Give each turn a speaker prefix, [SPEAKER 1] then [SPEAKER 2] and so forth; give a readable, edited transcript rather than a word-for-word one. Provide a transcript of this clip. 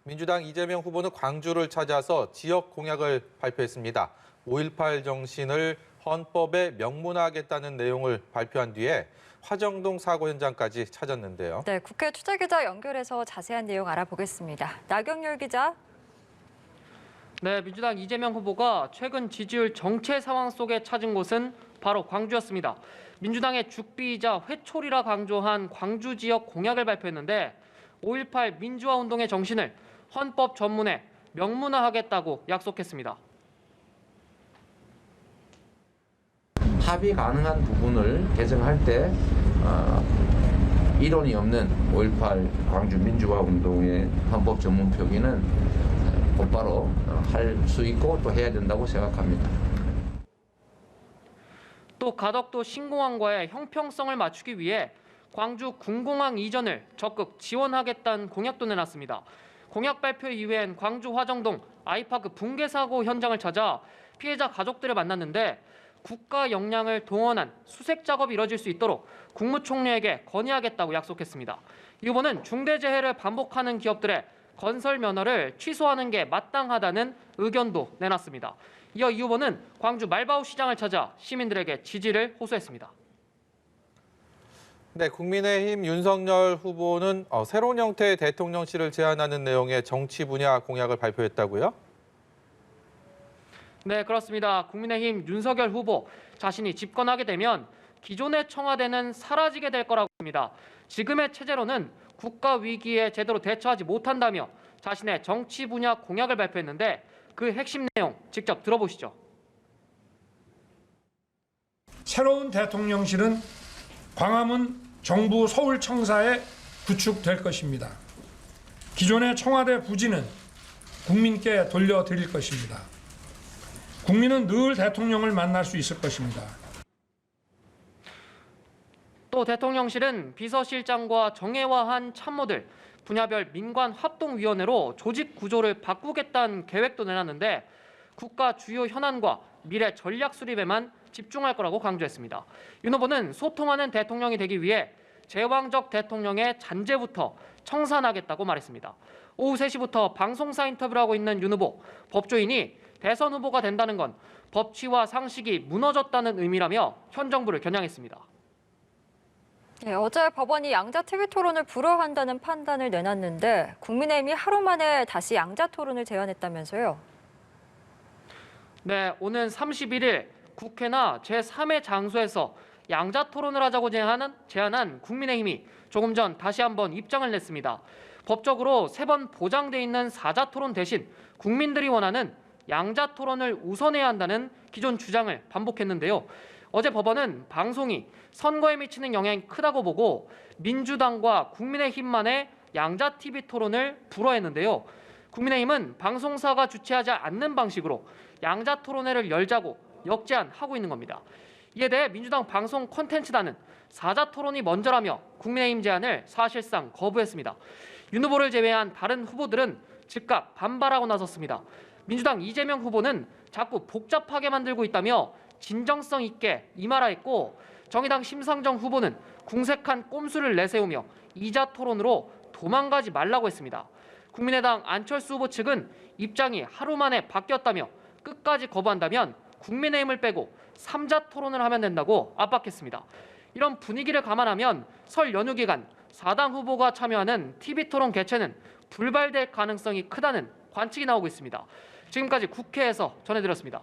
[SPEAKER 1] 민주당 이재명 후보는 광주를 찾아서 지역 공약을 발표했습니다. 5.18 정신을 헌법에 명문화하겠다는 내용을 발표한 뒤에 화정동 사고 현장까지 찾았는데요.
[SPEAKER 2] 네, 국회 취재기자 연결해서 자세한 내용 알아보겠습니다. 나경열 기자.
[SPEAKER 3] 네, 민주당 이재명 후보가 최근 지지율 정체 상황 속에 찾은 곳은 바로 광주였습니다. 민주당의 죽비이자 회초리라 강조한 광주 지역 공약을 발표했는데 5.18 민주화 운동의 정신을 헌법 전문에 명문화하겠다고 약속했습니다.
[SPEAKER 4] 합의 가능한 부분을 개정할 때 이론이 없는 5.18 광주 민주화 운동의 헌법 전문 표기는 곧바로 할 수 있고 또 해야 된다고 생각합니다.
[SPEAKER 3] 또 가덕도 신공항과의 형평성을 맞추기 위해 광주 군공항 이전을 적극 지원하겠다는 공약도 내놨습니다. 공약 발표 이후엔 광주 화정동 아이파크 붕괴 사고 현장을 찾아 피해자 가족들을 만났는데 국가 역량을 동원한 수색 작업이 이뤄질 수 있도록 국무총리에게 건의하겠다고 약속했습니다. 이 후보는 중대재해를 반복하는 기업들의 건설 면허를 취소하는 게 마땅하다는 의견도 내놨습니다. 이어 이 후보는 광주 말바우 시장을 찾아 시민들에게 지지를 호소했습니다.
[SPEAKER 1] 네, 국민의힘 윤석열 후보는 새로운 형태의 대통령실을 제안하는 내용의 정치 분야 공약을 발표했다고요?
[SPEAKER 3] 네, 그렇습니다. 국민의힘 윤석열 후보 자신이 집권하게 되면 기존의 청와대는 사라지게 될 거라고 합니다. 지금의 체제로는 국가 위기에 제대로 대처하지 못한다며 자신의 정치 분야 공약을 발표했는데 그 핵심 내용 직접 들어보시죠.
[SPEAKER 5] 새로운 대통령실은 광화문 정부 서울청사에 구축될 것입니다. 기존의 청와대 부지는 국민께 돌려드릴 것입니다. 국민은 늘 대통령을 만날 수 있을 것입니다.
[SPEAKER 3] 또 대통령실은 비서실장과 정예화한 참모들, 분야별 민관합동위원회로 조직 구조를 바꾸겠다는 계획도 내놨는데 국가 주요 현안과 미래 전략 수립에만 집중할 거라고 강조했습니다. 윤 후보는 소통하는 대통령이 되기 위해 제왕적 대통령의 잔재부터 청산하겠다고 말했습니다. 오후 3시부터 방송사 인터뷰를 하고 있는 윤 후보, 법조인이 대선 후보가 된다는 건 법치와 상식이 무너졌다는 의미라며 현 정부를 겨냥했습니다.
[SPEAKER 2] 네, 어제 법원이 양자 TV 토론을 불허한다는 판단을 내놨는데 국민의힘이 하루 만에 다시 양자 토론을 제안했다면서요?
[SPEAKER 3] 네, 오는 31일 국회나 제3의 장소에서 양자 토론을 하자고 제안한 국민의힘이 조금 전 다시 한번 입장을 냈습니다. 법적으로 3번 보장돼 있는 사자 토론 대신 국민들이 원하는 양자 토론을 우선해야 한다는 기존 주장을 반복했는데요. 어제 법원은 방송이 선거에 미치는 영향이 크다고 보고 민주당과 국민의힘만의 양자 TV 토론을 불허했는데요. 국민의힘은 방송사가 주최하지 않는 방식으로 양자 토론회를 열자고 역제안하고 있는 겁니다. 이에 대해 민주당 방송 콘텐츠단은 사자 토론이 먼저라며 국민의힘 제안을 사실상 거부했습니다. 윤 후보를 제외한 다른 후보들은 즉각 반발하고 나섰습니다. 민주당 이재명 후보는 자꾸 복잡하게 만들고 있다며 진정성 있게 임하라 했고 정의당 심상정 후보는 궁색한 꼼수를 내세우며 이자 토론으로 도망가지 말라고 했습니다. 국민의당 안철수 후보 측은 입장이 하루 만에 바뀌었다며 끝까지 거부한다면 국민의힘을 빼고 3자 토론을 하면 된다고 압박했습니다. 이런 분위기를 감안하면 설 연휴 기간 4당 후보가 참여하는 TV토론 개최는 불발될 가능성이 크다는 관측이 나오고 있습니다. 지금까지 국회에서 전해드렸습니다.